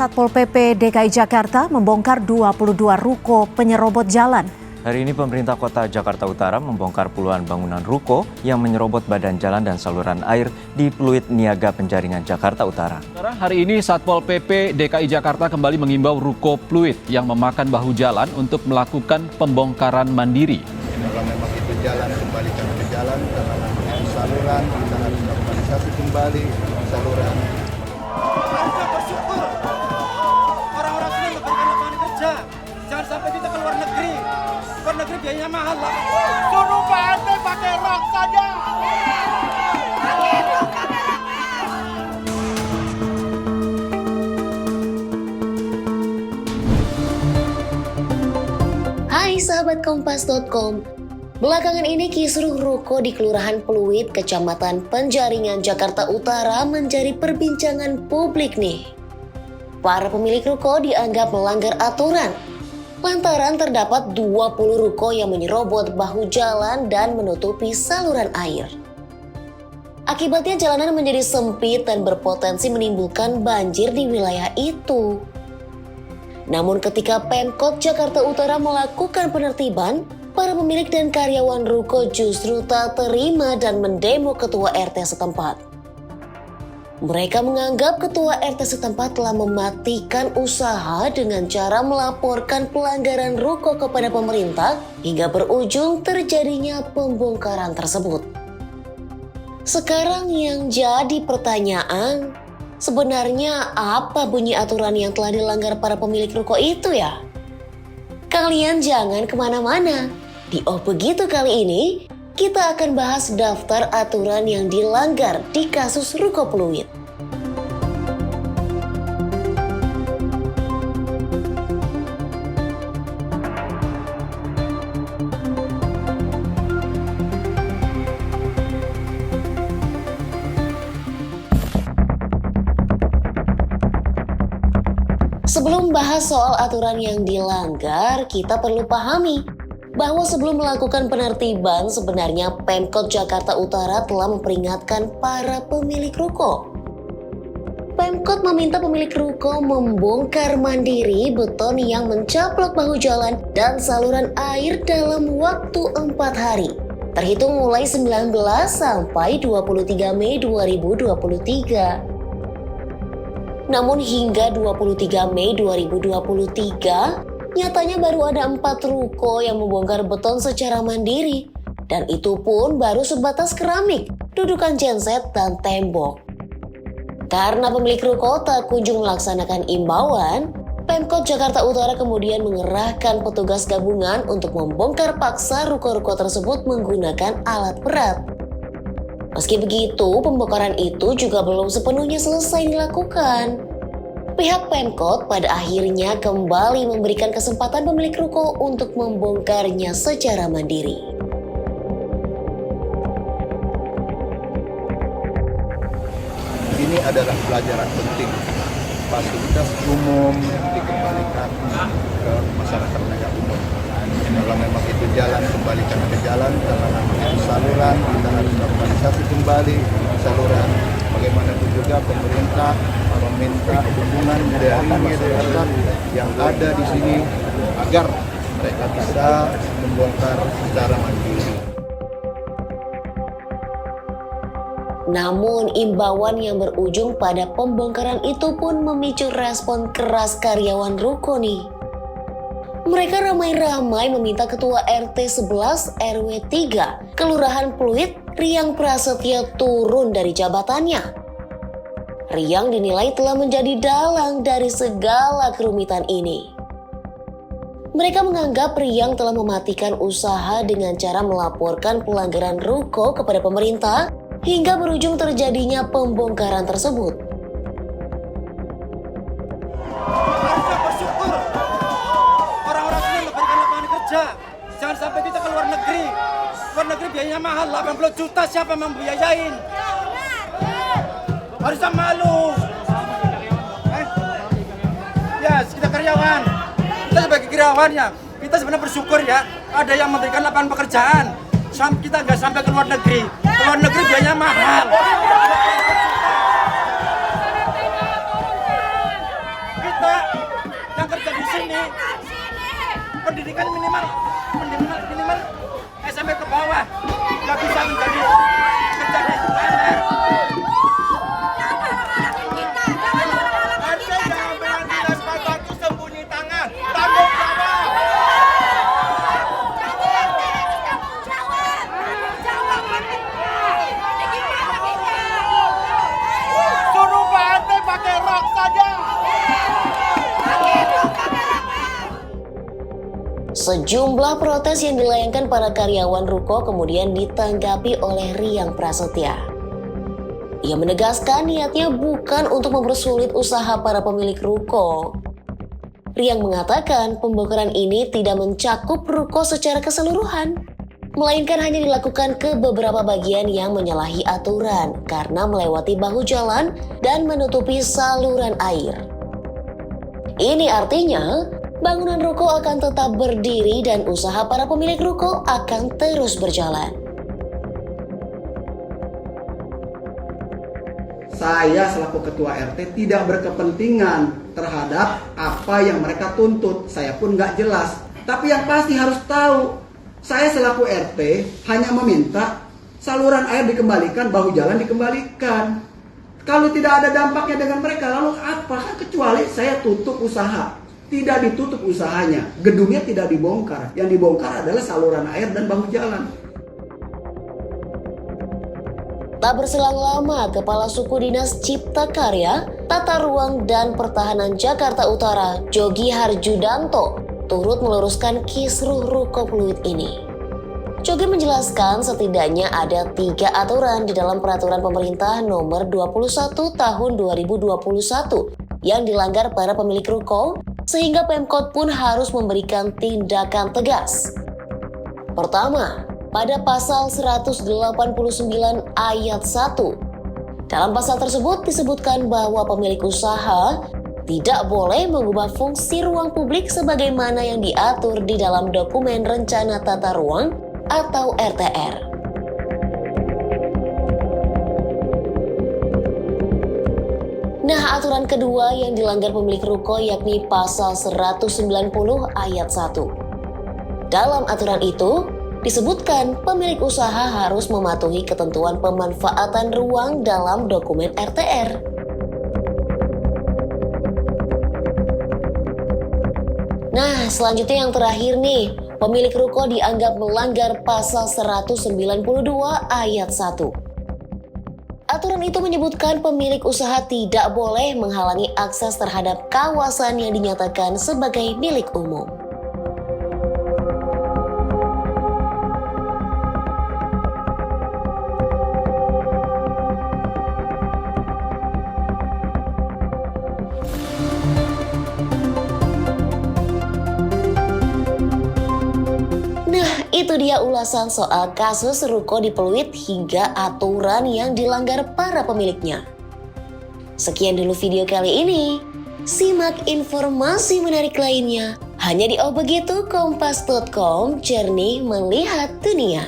Satpol PP DKI Jakarta membongkar 22 ruko penyerobot jalan. Hari ini pemerintah kota Jakarta Utara membongkar puluhan bangunan ruko yang menyerobot badan jalan dan saluran air di Pluit Niaga Penjaringan Jakarta Utara. Hari ini Satpol PP DKI Jakarta kembali mengimbau ruko Pluit yang memakan bahu jalan untuk melakukan pembongkaran mandiri. Kalau memang itu jalan, kembalikan ke jalan, karena namanya saluran, kita harus normalisasi kembali saluran. Harusnya bersyukur orang-orang sini memberikan lapangan kerja. Jangan sampai kita ke luar negeri. Luar negeri biayanya mahal lah. Suruh Pak RT pakai rok saja. Hai sahabat Kompas.com. Belakangan ini kisruh ruko di Kelurahan Pluit, Kecamatan Penjaringan, Jakarta Utara menjadi perbincangan publik nih. Para pemilik ruko dianggap melanggar aturan lantaran terdapat 20 ruko yang menyerobot bahu jalan dan menutupi saluran air. Akibatnya jalanan menjadi sempit dan berpotensi menimbulkan banjir di wilayah itu. Namun ketika Pemkot Jakarta Utara melakukan penertiban, para pemilik dan karyawan ruko justru tak terima dan mendemo ketua RT setempat. Mereka menganggap ketua RT setempat telah mematikan usaha dengan cara melaporkan pelanggaran ruko kepada pemerintah hingga berujung terjadinya pembongkaran tersebut. Sekarang yang jadi pertanyaan, sebenarnya apa bunyi aturan yang telah dilanggar para pemilik ruko itu ya? Kalian jangan kemana-mana. Di Oh Begitu kali ini, kita akan bahas daftar aturan yang dilanggar di kasus ruko Pluit. Sebelum bahas soal aturan yang dilanggar, kita perlu pahami bahwa sebelum melakukan penertiban, sebenarnya Pemkot Jakarta Utara telah memperingatkan para pemilik ruko. Pemkot meminta pemilik ruko membongkar mandiri beton yang mencaplok bahu jalan dan saluran air dalam waktu 4 hari, terhitung mulai 19 sampai 23 Mei 2023. Namun hingga 23 Mei 2023, nyatanya baru ada 4 ruko yang membongkar beton secara mandiri. Dan itu pun baru sebatas keramik, dudukan genset, dan tembok. Karena pemilik ruko tak kunjung melaksanakan imbauan, Pemkot Jakarta Utara kemudian mengerahkan petugas gabungan untuk membongkar paksa ruko-ruko tersebut menggunakan alat berat. Meski begitu, pembongkaran itu juga belum sepenuhnya selesai dilakukan. Pihak Pemkot pada akhirnya kembali memberikan kesempatan pemilik ruko untuk membongkarnya secara mandiri. Ini adalah pelajaran penting. Fasilitas umum dikembalikan ke masyarakat penegak umum. Kalau memang itu jalan, kembalikan ke jalan, karena namanya saluran, kita harus normalisasi kembali saluran. Bagaimanapun juga pemerintah meminta dukungan dari masyarakat yang ada di sini agar mereka bisa membongkar secara mandiri. Namun imbauan yang berujung pada pembongkaran itu pun memicu respon keras karyawan ruko nih. Mereka ramai-ramai meminta ketua RT 11 RW 3 Kelurahan Pluit, Riang Prasetya, turun dari jabatannya. Riang dinilai telah menjadi dalang dari segala kerumitan ini. Mereka menganggap Riang telah mematikan usaha dengan cara melaporkan pelanggaran ruko kepada pemerintah hingga berujung terjadinya pembongkaran tersebut. Harusnya bersyukur orang-orang sini memberikan lapangan kerja. Jangan sampai kita ke luar negeri. Luar negeri biayanya mahal, 80 juta siapa yang membiayain? Harusnya malu. Ya, kita karyawan. Kita sebagai karyawannya, kita sebenarnya bersyukur ya. Ada yang memberikan lapangan pekerjaan. Kita nggak sampai ke luar negeri. Ke luar negeri biayanya mahal. pendidikan minimal SMP ke bawah, nggak bisa menjadi UMR. RT jangan berani lempar batu sembunyi tangan, tanggung jawab. Suruh Pak RT pakai rok saja. Sejumlah protes yang dilayangkan para karyawan ruko kemudian ditanggapi oleh Riang Prasetya. Ia menegaskan niatnya bukan untuk mempersulit usaha para pemilik ruko. Riang mengatakan pembongkaran ini tidak mencakup ruko secara keseluruhan, melainkan hanya dilakukan ke beberapa bagian yang menyalahi aturan karena melewati bahu jalan dan menutupi saluran air. Ini artinya bangunan ruko akan tetap berdiri dan usaha para pemilik ruko akan terus berjalan. Saya selaku ketua RT tidak berkepentingan terhadap apa yang mereka tuntut. Saya pun nggak jelas. Tapi yang pasti harus tahu, saya selaku RT hanya meminta saluran air dikembalikan, bahu jalan dikembalikan. Kalau tidak ada dampaknya dengan mereka, lalu apa? Kecuali saya tutup usaha. Tidak ditutup usahanya, gedungnya tidak dibongkar. Yang dibongkar adalah saluran air dan bahu jalan. Tak berselang lama, Kepala Suku Dinas Cipta Karya, Tata Ruang dan Pertahanan Jakarta Utara, Jogi Harjudanto, turut meluruskan kisruh ruko Pluit ini. Jogi menjelaskan setidaknya ada 3 aturan di dalam Peraturan Pemerintah Nomor 21 Tahun 2021 yang dilanggar para pemilik ruko, sehingga Pemkot pun harus memberikan tindakan tegas. Pertama, pada pasal 189 ayat 1. Dalam pasal tersebut disebutkan bahwa pemilik usaha tidak boleh mengubah fungsi ruang publik sebagaimana yang diatur di dalam dokumen Rencana Tata Ruang atau RTR. Nah, aturan kedua yang dilanggar pemilik ruko yakni pasal 190 ayat 1. Dalam aturan itu disebutkan pemilik usaha harus mematuhi ketentuan pemanfaatan ruang dalam dokumen RTR. Nah, selanjutnya yang terakhir nih, pemilik ruko dianggap melanggar pasal 192 ayat 1. Aturan itu menyebutkan pemilik usaha tidak boleh menghalangi akses terhadap kawasan yang dinyatakan sebagai milik umum. Itu dia ulasan soal kasus ruko di Pluit hingga aturan yang dilanggar para pemiliknya. Sekian dulu video kali ini. Simak informasi menarik lainnya hanya di Oh Begitu Kompas.com, jernih melihat dunia.